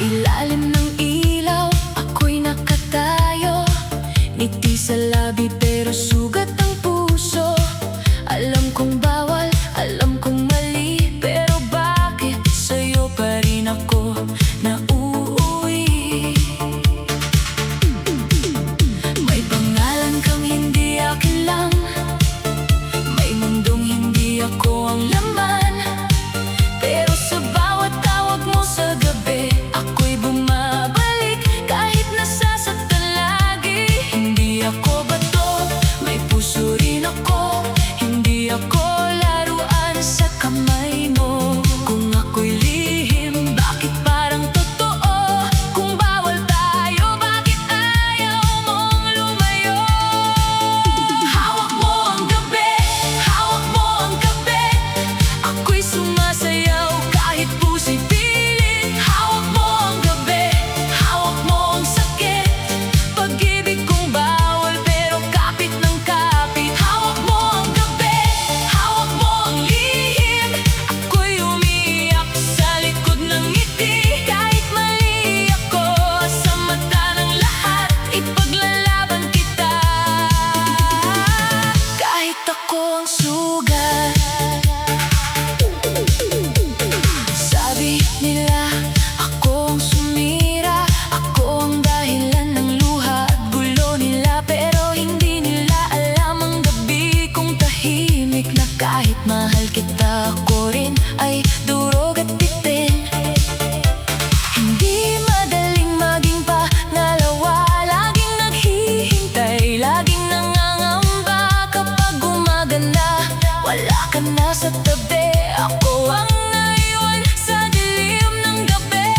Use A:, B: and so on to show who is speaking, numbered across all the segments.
A: Ilalim ng ilaw, ako'y nakatayo. Ngiti sa labi pero sugat ang puso. Alam kong bawal, alam kong mali, pero bakit sa'yo pa rin ako nauuwi? May pangalan kang hindi akin lang, may mundong hindi ako ang laman. Pero sa bawat tawag mo sa gabi, ako'y bumabalik kahit nasasaktan lagi. Hindi ako bato, may puso rin ako. Hindi ako laruan sa kamay mo. Kung ako'y lihim, bakit parang totoo? Kung bawal tayo, bakit ayaw mong lumayo? Hawak mo ang gabi, hawak mo ang gabi. Ako'y sumasayaw kahit puso'y pilit. Hawak mo ang gabi, hawak mo ang sakit. Pag-ibig kong bawal pero kapit ng kapit. Hawak mo ang gabi, hawak mo ang lihim. Ako'y umiiyak sa likod ng ngiti. Kahit mali ako sa mata ng lahat, ipaglalaban kita. Kahit ako ang sugat. Sabi nila ako ang sumira, ako ang dahilan ng luha at gulo nila. Pero hindi nila alam ang gabi kong tahimik na kahit mahal kita, ako rin ay durog at bitin. Hindi madaling maging pangalawa, laging naghihintay, laging nangangamba. Kapag gumagana, wala ka na sa tabi, ako ang naiwan sa dilim ng gabi.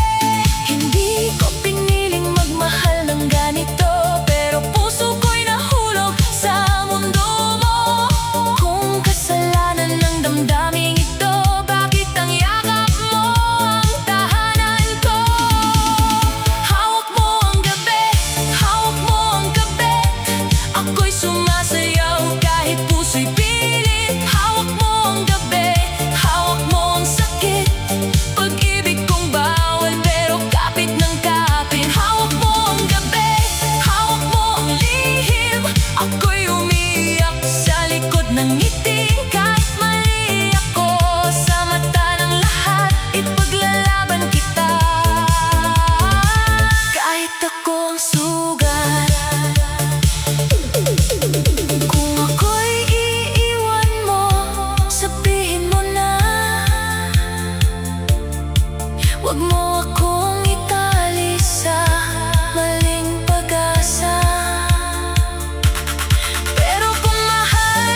A: Hindi ko piniling magmahal ng ganito, pero puso ko'y nahulog sa mundo mo. Kung kasalanan ng damdaming ito, bakit ang yakap mo ang tahanan ko? Hawak mo ang gabi, hawak mo ang gabi. Ako'y sumasayaw kahit puso'y pilit. Hawak mo ang gabi, hawak mo ang sakit. Pag-ibig kong bawal pero kapit ng kapit. Hawak mo ang gabi, hawak mo ang lihim. Ako'y umiiyak sa likod ng ngiti. Kahit mali ako sa mata ng lahat, ipaglalaban kita. Kahit ako ang sugat. Kung ako'y iiwan mo, sabihin mo na. Huwag mo akong itali sa maling pag-asa. Pero kung mahal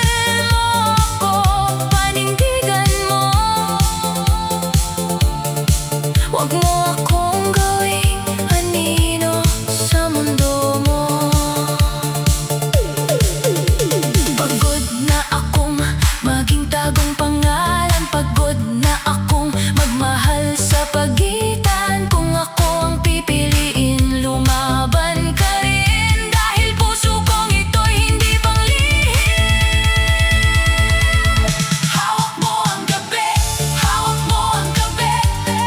A: mo ako, panindigan mo. Huwag mo akong gawing anino sa mundo mo. Pagod na akong maging tagong pangalan. Pagod na akong magmahal sa pagitan. Kung ako ang pipiliin, lumaban ka rin. Dahil puso kong ito'y hindi panglihim. Hawak mo ang gabi, hawak mo ang gabi.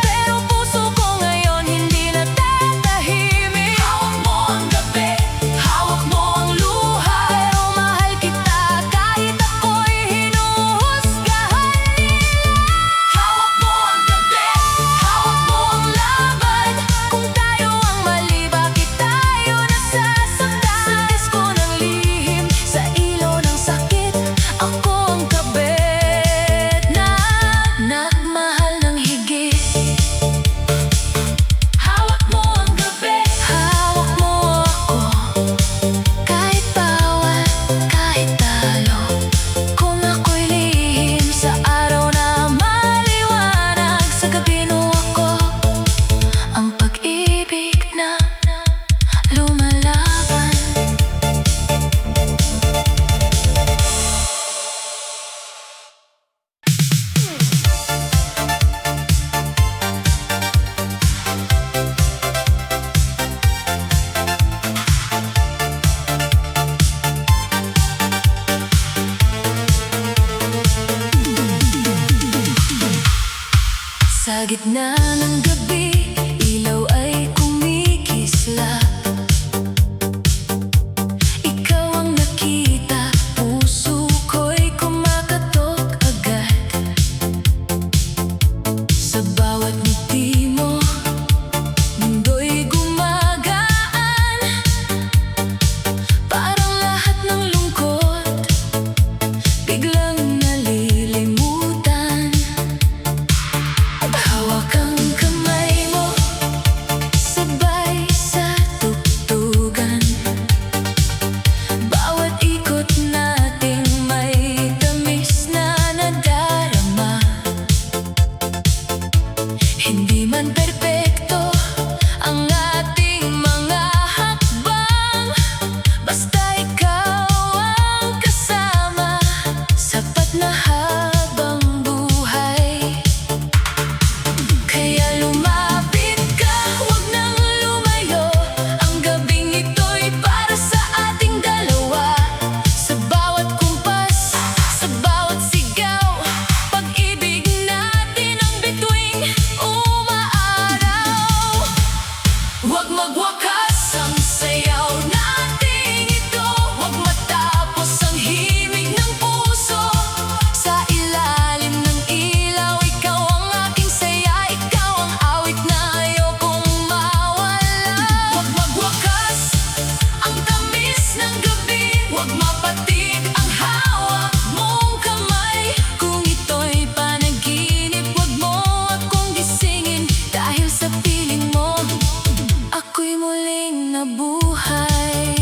A: Pero puso ko ngayon Sa gitna ng gabi, ilaw ay kumikislap. Ikaw ang nakita, puso ko'y kumakatok agad. Sa bawat ngiti mo, mundo'y gumagaan. Parang lahat ng lungkot biglang nalilimutan. Hawak ang kamay mo, sabay sa tugtugan. Bawat ikot nating may tamis na nadarama. Hindi man perpekto ang ating mga hakbang, basta ikaw ang kasama, sapat na habang buhay. Kaya lumapit ka, huwag nang lumayo. Ang gabing ito'y para sa ating dalawa. Sa bawat kumpas, sa bawat sigaw, pag-ibig natin ang bituing umaaraw. Huwag magwakas ang sayaw nating ito, huwag matapos ang himig ng puso. Sa ilalim ng ilaw, ikaw ang aking saya, ikaw ang awit na ayokong mawala. Huwag magwakas ang tamis ng gabi, huwag mapatid ang hawak mong kamay. Kung ito'y panaginip, huwag mo akong gisingin, dahil sa piling mo ako'y muling nabuhay.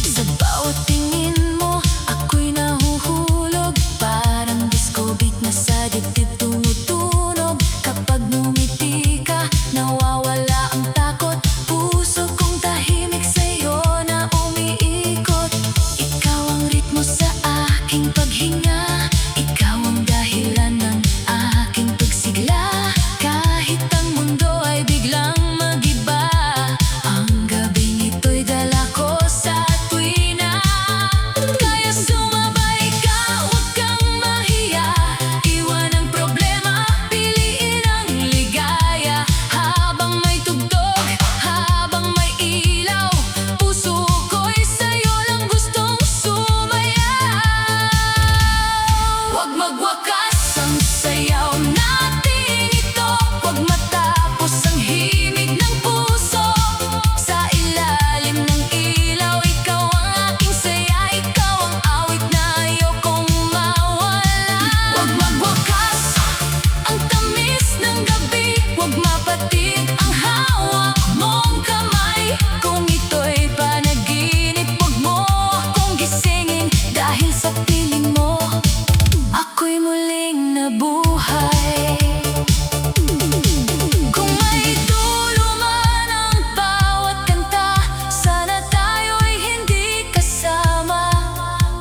A: Sa bawat tingin mo, ako'y nahuhulog. Parang disco beat na sa dibdib tumutunog. Kapag ngumiti ka, nawawala ang takot. Puso kong tahimik sa'yo na umiikot. Ikaw ang ritmo sa aking paghinga, ikaw ang dahilan ng aking pagsigla. Kahit ang mundo ay biglang mag-iba, ang gabing ito'y dala ko sa tuwina. Kaya sumabay ka, huwag kang mahiya. Iwan ang problema, piliin ang ligaya. Habang may tugtog, habang may ilaw, puso ko'y sa'yo lang gustong sumayaw. Huwag magwakas ang sayaw nating ito, huwag matapos ang himig ng puso. Sa ilalim ng ilaw, ikaw ang aking saya, ikaw ang awit na ayokong mawala. Huwag magwakas ang tamis ng gabi, huwag mapatid ang hawak mong kamay. Kung ito'y panaginip, huwag mo akong gisingin, dahil sa piling mo ako'y muling nabuhay. Kung may dulo man ang bawat kanta, sana tayo'y hindi kasama.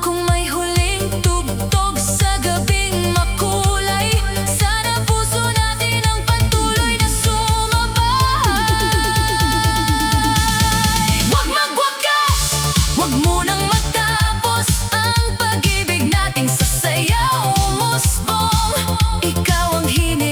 A: Kung may huling tugtog sa gabing makulay, sana puso natin ang patuloy na sumabay. Huwag magwakas, huwag munang matapos ang pag-ibig nating sasayaw umusbong. Ikaw ang himig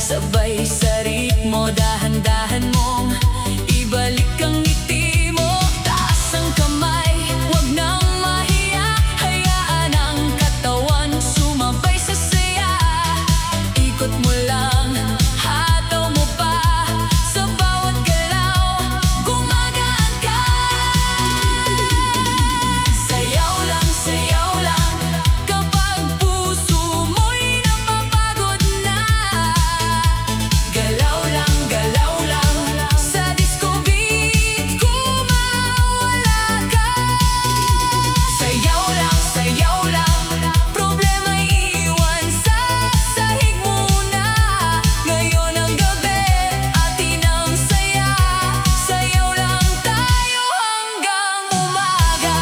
A: Sabay sa ritmo, dahan-dahan mong ibalik ang ngiti mo. Taas ang kamay, wag nang mahiya, hayaan ang katawan sumabay sa saya. Ikot mo lang, hataw mo pa, sa bawat galaw gumagaan ka. Sayaw lang, kapag puso mo'y napapagod na. Galaw lang, sa disco beat kumawala ka. Sayaw lang, problema'y iwan sa sahig muna. Ngayon ang gabi, atin ang saya. Sayaw lang tayo hanggang umaga.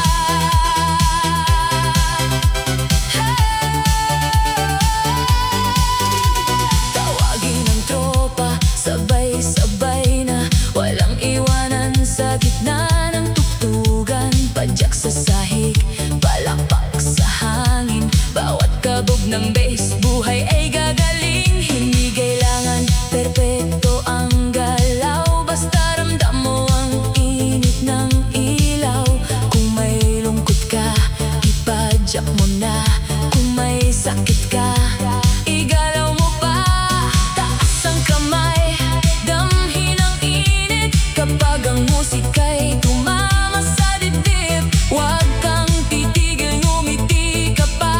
A: Tawagin ng tropa, sabay-sabay na, walang iwanan sa gitna ng tugtugan. Padyak sa sahig, palakpak sa hangin, bawat kabog ng bass, buhay ay gagaling. Hindi kailangan perpekto ang galaw, basta ramdam mo ang init ng ilaw. Kung may lungkot ka, ipadyak mo na. Kung may sakit ka, igalaw mo pa. Taas ang kamay, damhin ang init, kapag ang musika'y tumama sa dibdib. Huwag kang titigil, ngumiti ka pa.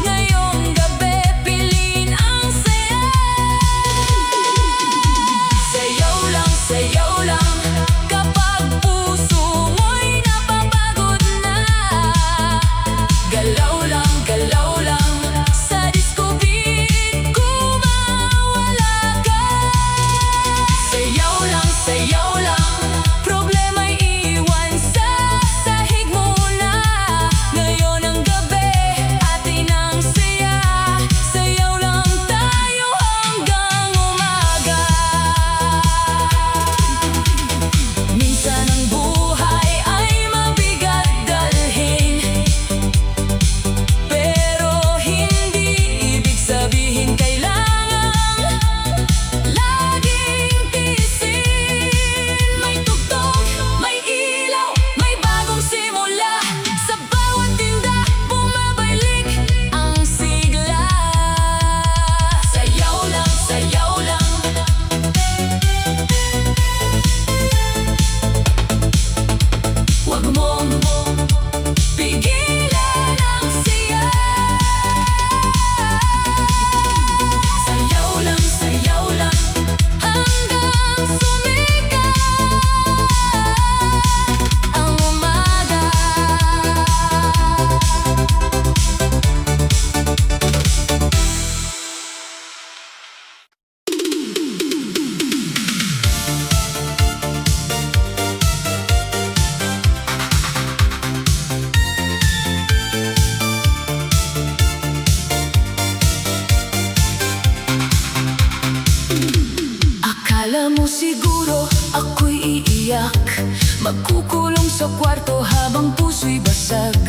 A: Ngayong gabi, piliin ang saya. Sayaw lang, kapag puso mo'y napapagod na. Galaw lang, sa disco beat kumawala ka. Sayaw lang, problema'y iwan sa sahig muna. Ngayon ang gabi, atin ang saya. Sayaw lang tayo hanggang umaga. Minsan ang buhay ay mabigat dalhin, pero hindi ibig sabihin kailangan laging tiisin. May tugtog, may ilaw, may bagong simula. Sa bawat tinda, bumabalik ang sigla. Sayaw lang, huwag mong pigilan ang siya. Sayaw lang, hanggang sumikat ang umaga. Akala mo siguro ako'y iiyak, magkukulong sa kwarto habang puso'y basag.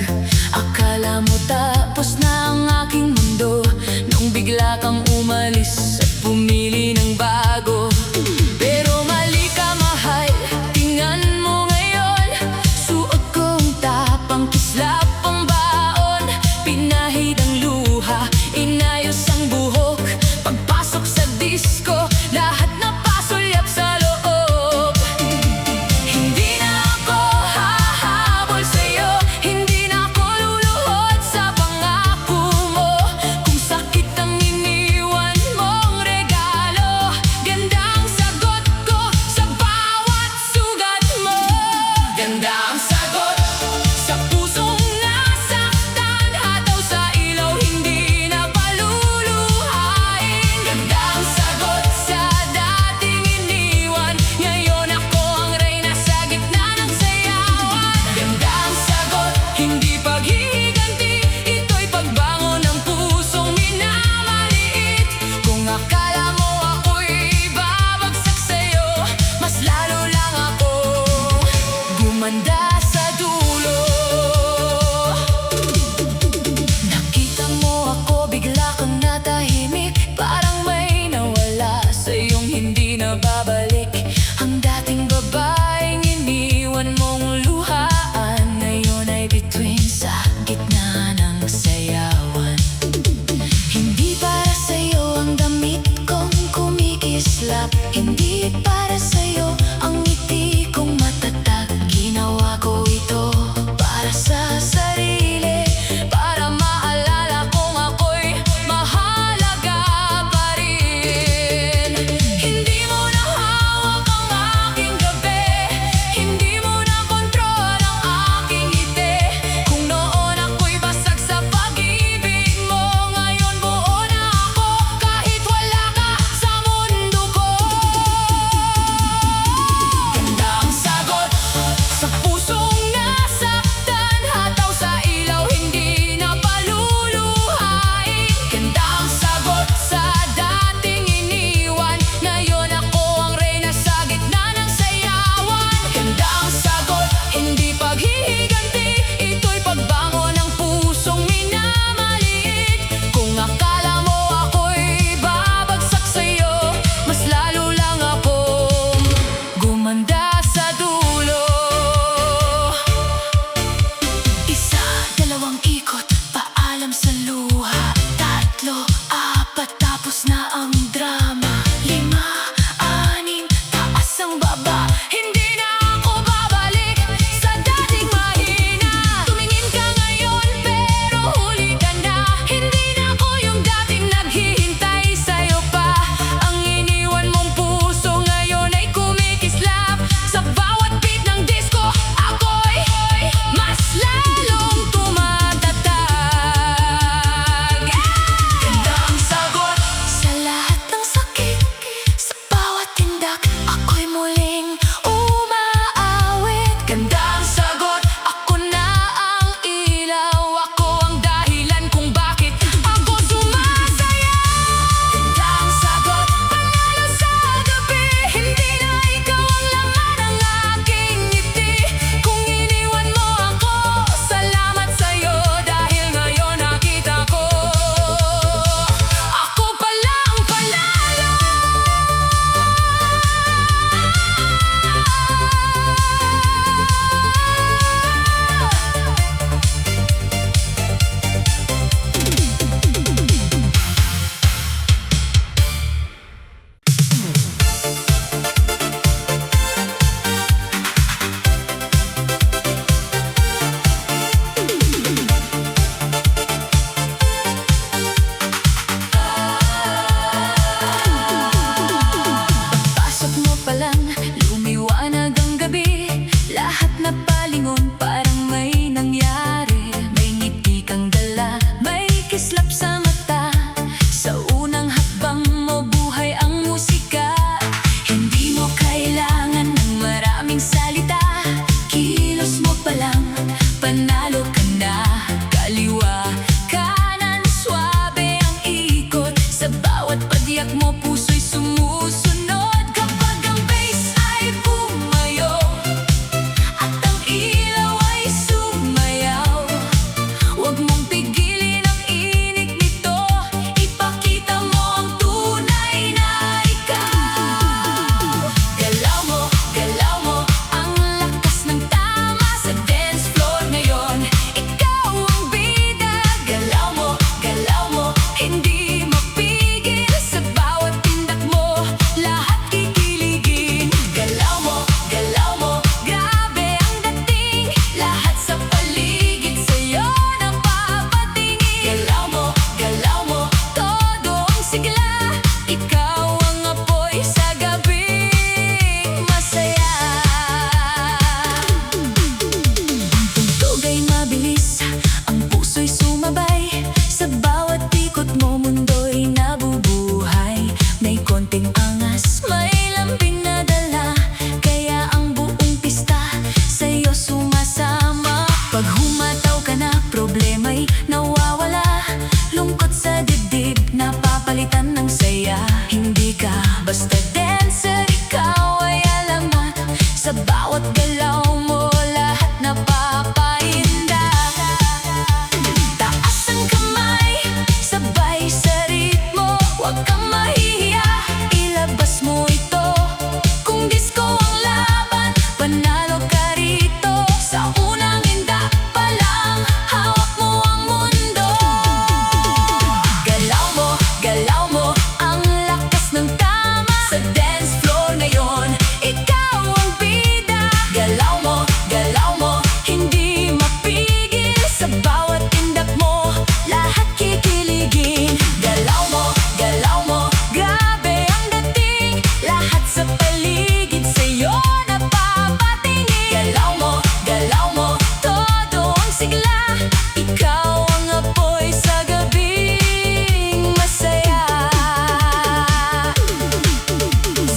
A: Akala mo tapos na ang aking mundo, nung bigla kang umalis at pumili ng bago. Pero mali ka, mahal, tingnan mo ngayon. Suot kong tapang, kislap ang baon, pinahid ang luha, inayos ang buhok. Pagpasok sa disco, lahat na pasulyap sa loob. Hindi na ako hahabol sa'yo, hindi na ako luluhod sa pangako mo. Kung sakit ang iniwan mong regalo, ganda puso'y sumusunod kapag ang bass ay bumayo at ang ilaw ay sumayaw. Huwag mong pigilin ang inig nito, ipakita mo ang tunay na ikaw. Galaw mo ang lakas ng tama sa dance floor ngayon. Ikaw ang bida. Galaw mo, hindi mapigil sa bawat tindak mo, lahat kikiligin. Galaw mo, grabe ang dating, lahat sa paligid sa'yo napapatingin. Galaw mo, todo ang sigla, ikaw ang apoy sa gabing masaya. Ang tugtog ay mabilis, ang puso'y sumabay, sa bawat ikot mo mundo'y nabubuhay. May konting angas, may lambing na dala, kaya ang buong pista sa'yo sumasama. Pag humataw ka na, problema'y nawawala, lungkot sa dibdib napapalitan ng saya. Hindi ka basta dancer, ikaw ay alamat, sa bawat galaw mo lahat napapainda. Taas ang kamay, sabay sa ritmo, huwag kang mahihiya, ilabas mo ito. Kung disco ang laban, panalo ka rito. Sa unang inda pa lang, hawak mo ang mundo. Galaw mo ang lakas ng tama sa dance floor ngayon. Ikaw ang bida. Galaw mo, hindi mapigil sa bawat tindak mo, lahat kikiligin. Galaw mo, grabe ang dating, lahat sa paligid sa'yo napapatingin. Galaw mo, todo ang sigla, ikaw ang apoy sa gabing masaya.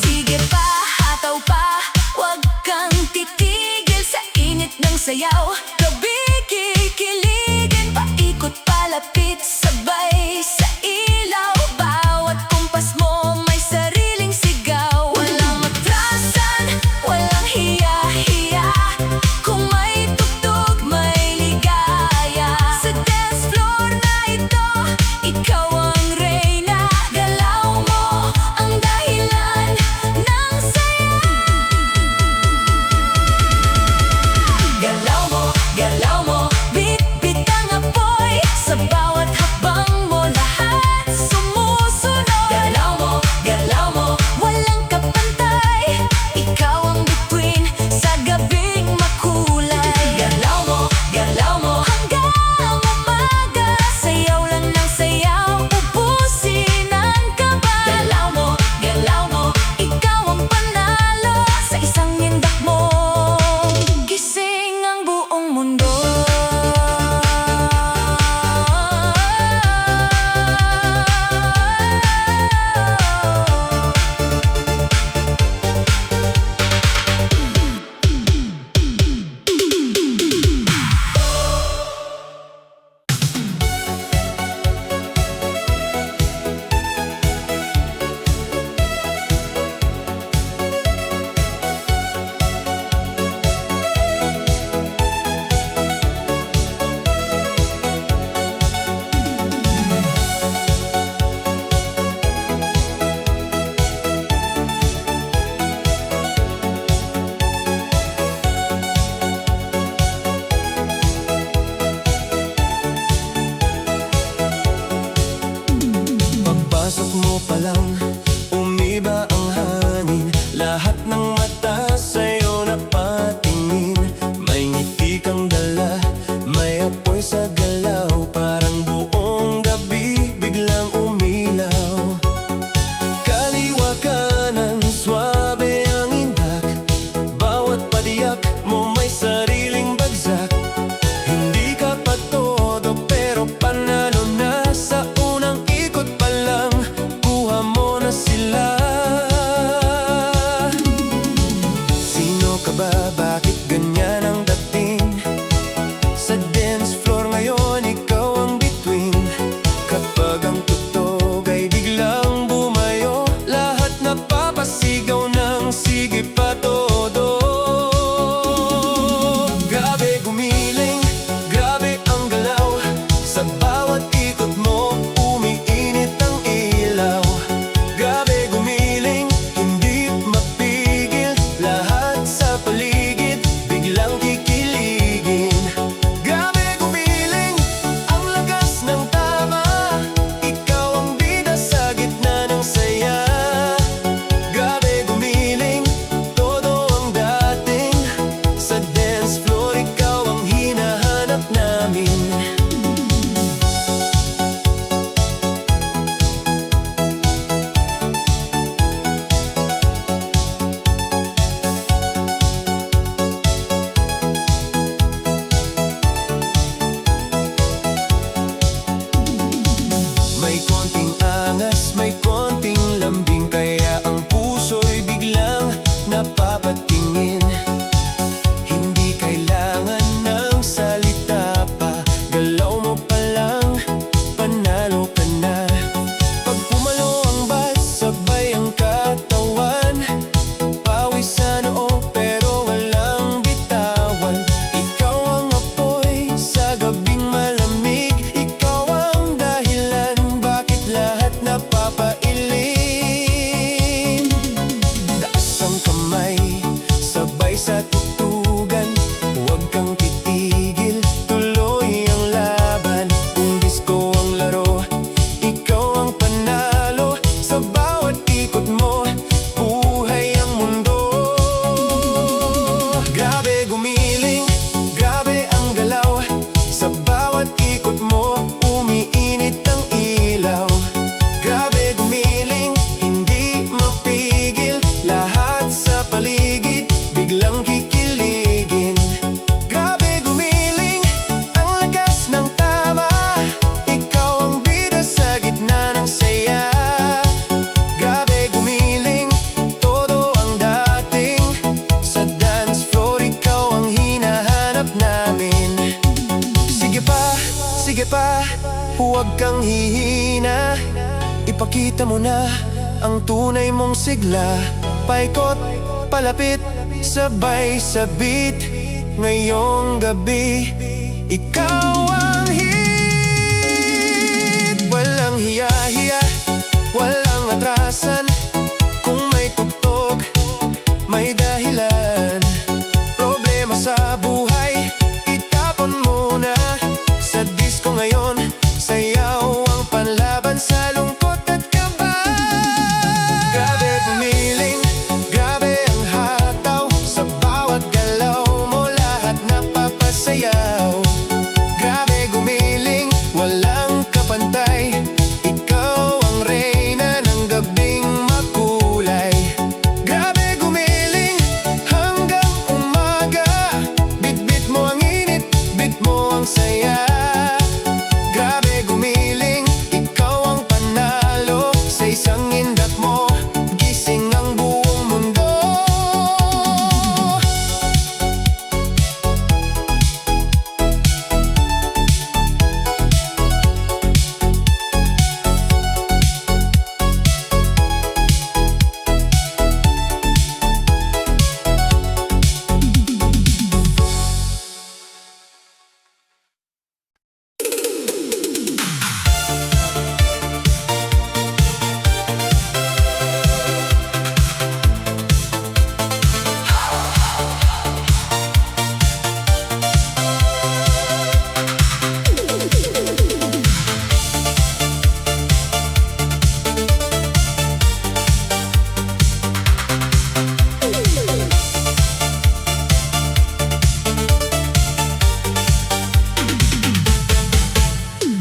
A: Sige pa, hataw pa, huwag kang titigil sa init ng sayaw. Gabi kikiligin, paikot palapit, sabay sa ilaw. Bawat kumpas mo may sariling sigaw. Walang atrasan, walang hiya-hiya, kung may tugtog may ligaya. Sa dance floor na ito, ikaw ang reyna. Galaw mo ang dahilan ng saya. Galaw mo, bit-bit ang apoy, sa bawat hakbang mo lahat sumusunod. Galaw mo, walang kapantay, ikaw ang bituin sa gabing makulay. Galaw mo, hanggang umaga, sayaw lang ng sayaw, ubusin ang kaba. Galaw mo, ikaw ang panalo, sa isang indak mo gising ang buong mundo.
B: Pagpasok mo pa lang, umiba ang hangin, lahat ng mata sa'yo napatingin. May ngiti kang dala, may apoy sa galaw, parang buong gabi biglang umilaw. Kaliwa kanan, swabe ang indak, bawat padiyak mo may sariling bagsak. Hindi ka pa todo pero panalo na, sa unang ikot pa lang kuha mo na ikot mo, buhay ang mundo. Grabe gumiling, grabe ang galaw, sa bawat ikot mo, umiinit ang ilaw. Grabe gumiling, hindi mapigil, lahat sa paligid, biglang kikiligin. Grabe gumiling, ang lakas ng tama, ikaw ang bida sa gitna ng saya. Grabe gumiling, todo ang dating, sa dance floor ikaw ang hinahanap namin. Sige pa, huwag kang hihina, ipakita mo na ang tunay mong sigla. Paikot, palapit, sabay sa beat, ngayong gabi, ikaw ang hit. Walang hiya-hiya, walang atrasan, kung may tugtog, may dahilan. Problema sa buhay, itapon muna, sa disco ngayon, sayaw ang panlaban sa lungkot at kaba. Grabe gumiling, grabe ang hataw, sa bawat galaw mo lahat napapasayaw. Grabe gumiling, walang kapantay, ikaw ang reyna ng gabing makulay. Grabe gumiling, hanggang umaga, bit-bit mo ang init, bit mo ang saya. Grabe gumiling, ikaw ang panalo, sa isang indak mo, gising ang buong mundo.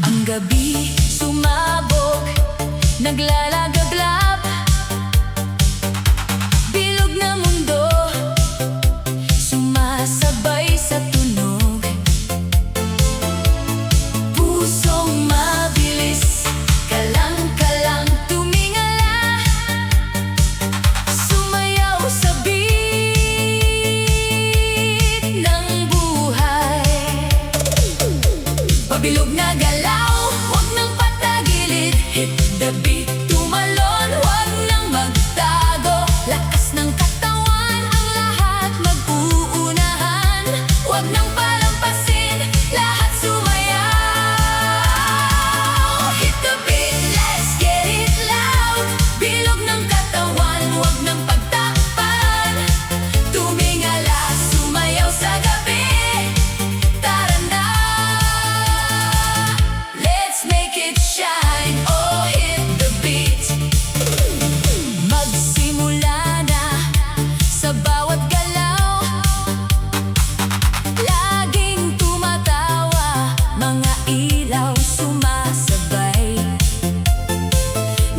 A: Ang gabi sumabog, naglalagablab, bilog na mundo, sumasabay sa tunog. Pusong mabilis, kalang-kalang tumingala, sumayaw sa beat ng buhay. Pabilog na galaw, wag nang patagilid, hit the beat, tumalon, wag nang magtago. Lakas ng katawan, ang lahat mag-uunahan, wag nang palampasin, lahat sumayaw. Hit the beat, let's get it loud, bilog ng katawan, wag nang pagtakpan, tumingala, sumayaw sa gabi. Tara na, let's make it shine, oh hit the beat. Magsimula na sa bawat galaw, laging tumatawa, mga ilaw sumasabay.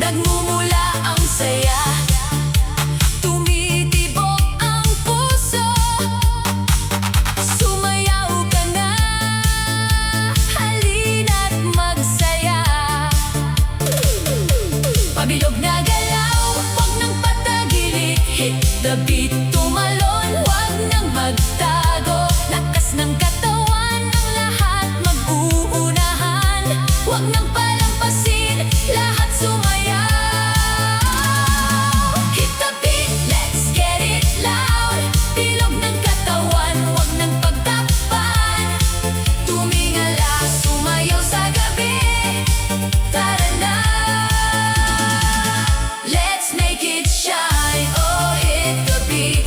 A: Nagmumula ang saya, tumitibok ang puso, sumayaw ka na, halina't magsaya. Pabilog na galaw, wag nang patagilid, hit the beat, tumalon, wag nang magtago. Lakas ng katawan, ang lahat mag-uunahan, wag nang palampasin, lahat sumayaw. Hit the beat, let's get it loud, bilog ng katawan, wag nang pagtakpan, tumingala, sumayaw sa gabi. Tara na, let's make it shine, oh hit the beat.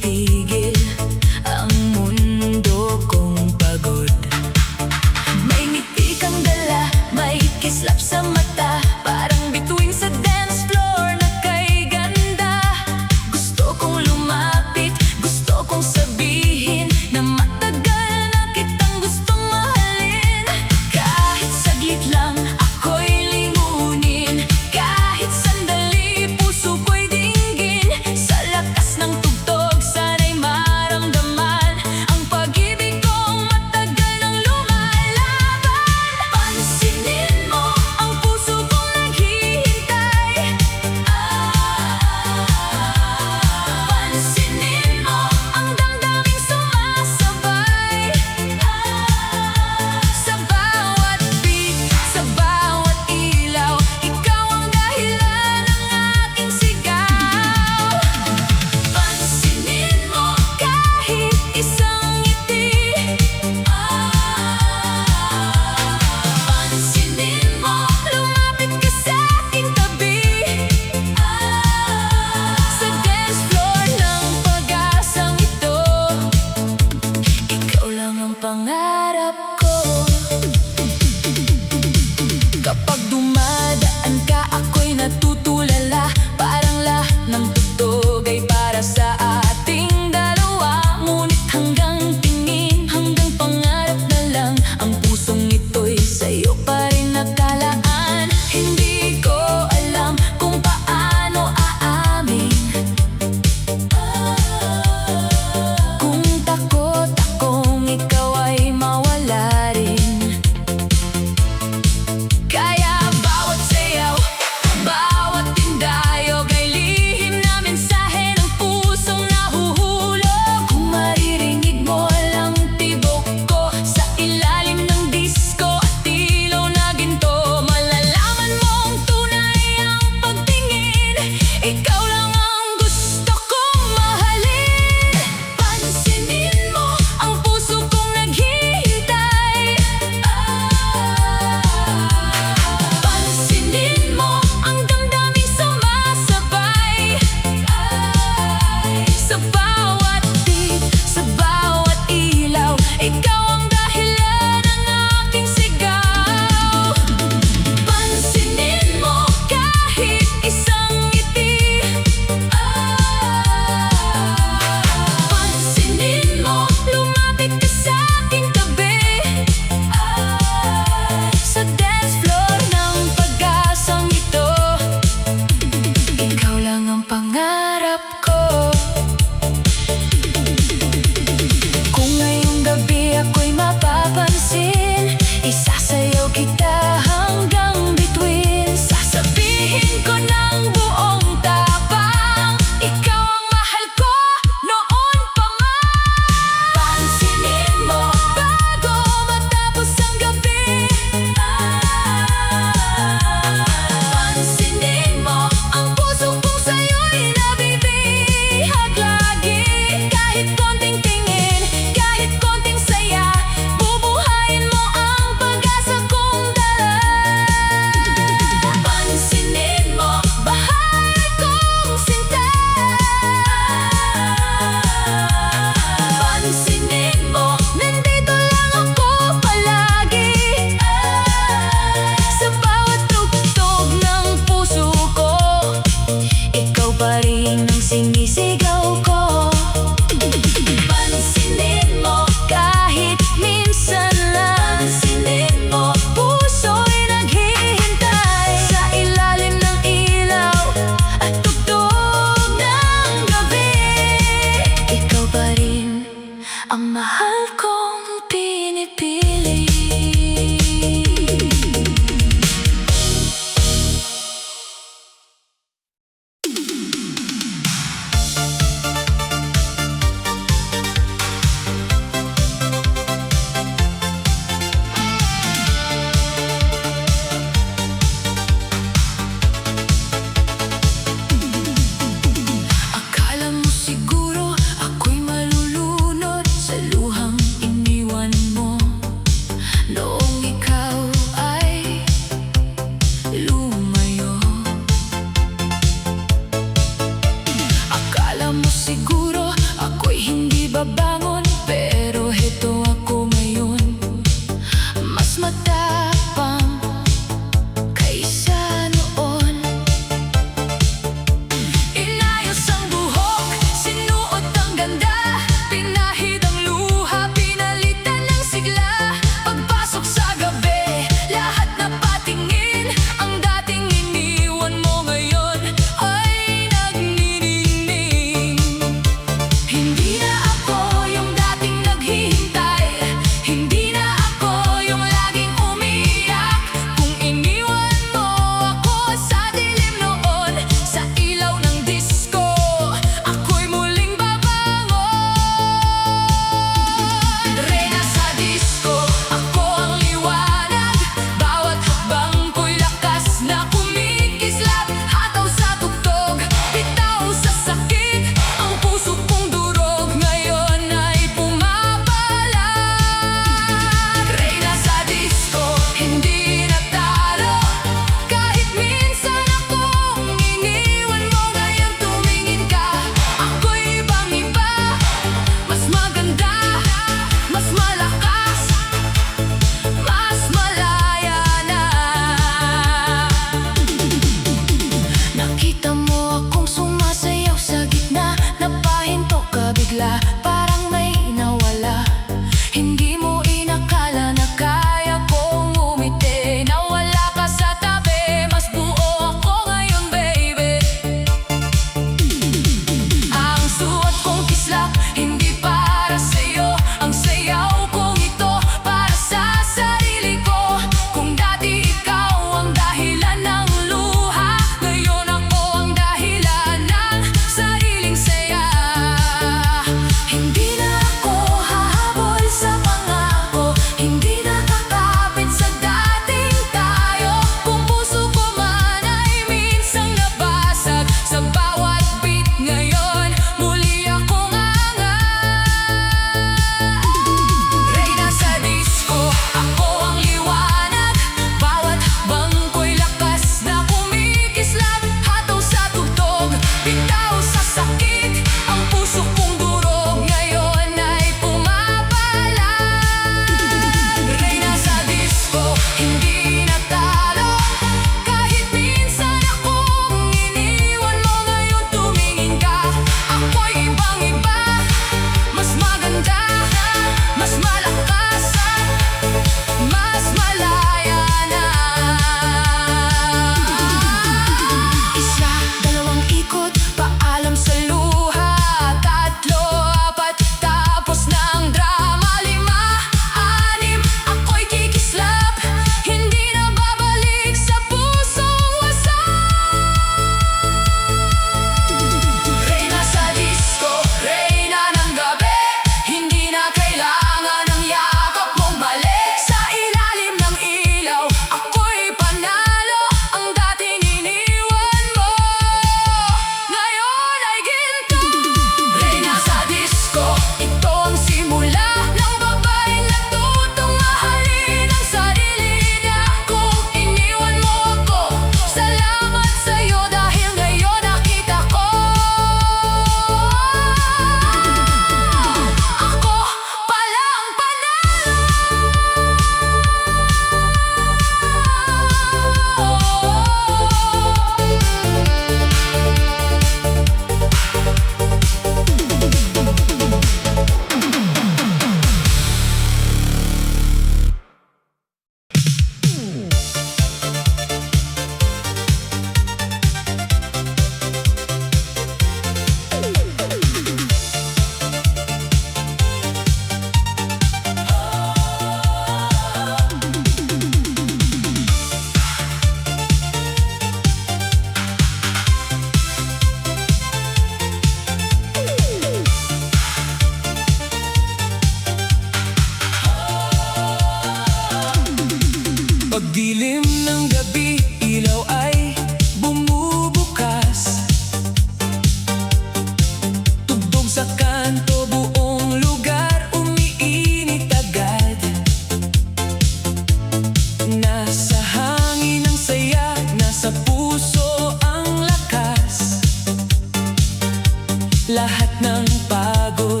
A: Lahat ng pagod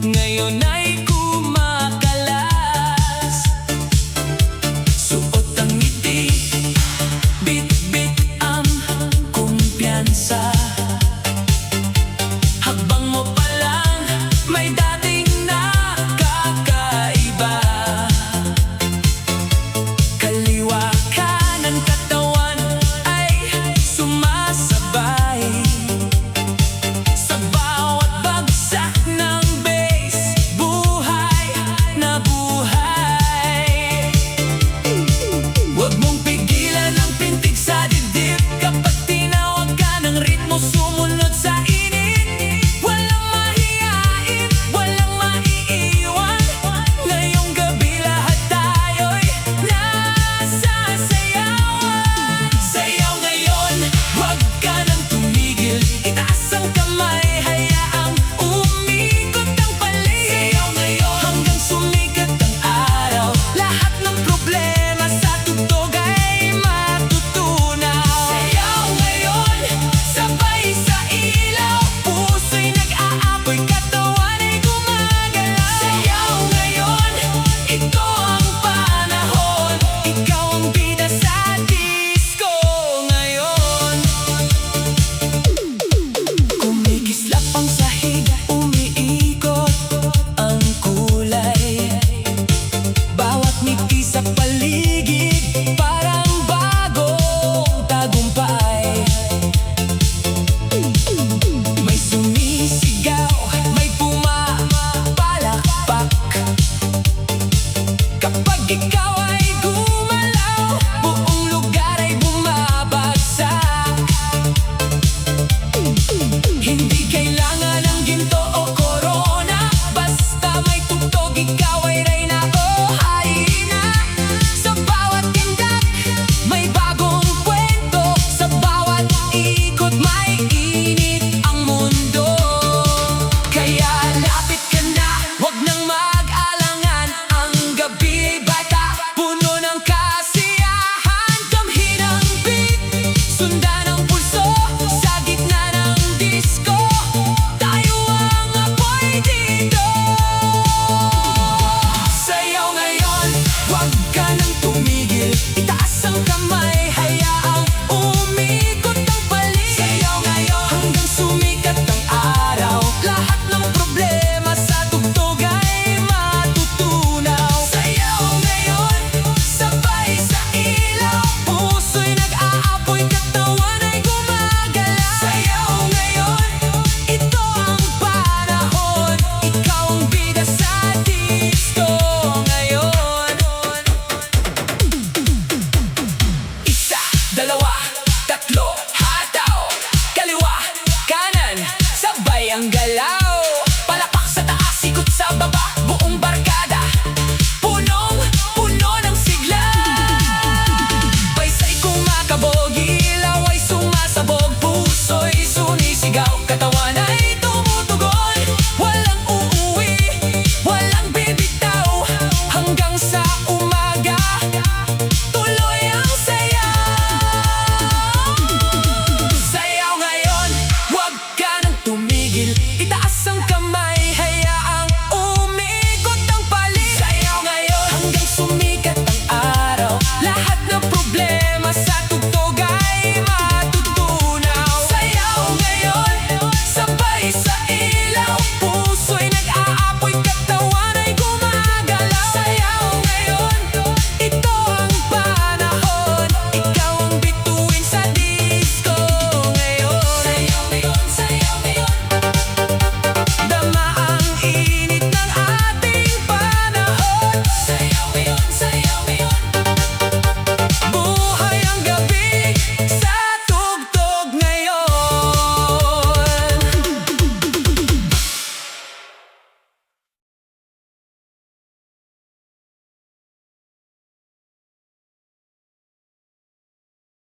A: ngayon ay kumakalas. Suot ang ngiti, bit-bit ang kumpiyansa. Hakbang mo pa lang, may dating nakakaiba. Kaliwa kanan katawan ay sumasabay. Sa bawat bagsak ng bass, buhay na buhay. Huwag mong pigilan ang pintig sa dibdib. Kapag tinawag ka ng ritmo, sumunod sa init. Walang mahiyain, walang maiiwan. Ngayong gabi lahat tayo'y nasasayawan. Sayaw ngayon, huwag ka nang tumigil. Itaas ang kamay, hayaang umikot ang paligid. Sayaw ngayon, hanggang sumikat ang araw. Lahat ng problema sa tugtog ay matutunaw. Sayaw ngayon, sabay sa ilaw. Puso'y nag-aapoy, katawan ay gumagalaw. Sayaw ngayon, ito ang panahon. Ikaw ang bida sa disco ngayon. Kumikislap ang sahig, umiikot ang kulay. Bawat ngiti sa paligid, parang bagong tagumpay. May sumisigaw, may pumapalakpak. Kapag ikaw ay gumalaw, buong lugar ay bumabagsak. Hindi kailangan ng ginto o korona. Basta may tugtog, ikaw ay reyna o harina. Sa bawat tindak, may bagong kwento. Sa bawat ikot, may init ang mundo. Kaya lapit ka na, huwag nang mag-alangan. Ang gabi ay bata, puno ng kasiyahan. Damhin ang beat, sundan ang pulso. Sa gitna ng disco, tayo ang apoy dito. Sayaw ngayon, huwag ka nang tumigil. Itaas ang kamay, hayaang umikot ang paligid. Sayaw ngayon, hanggang sumikat ang araw. Lahat ng problema sa tugtog ay matutunaw. Sayaw ngayon, sabay sa ilaw. Puso'y nag-aapoy, katawan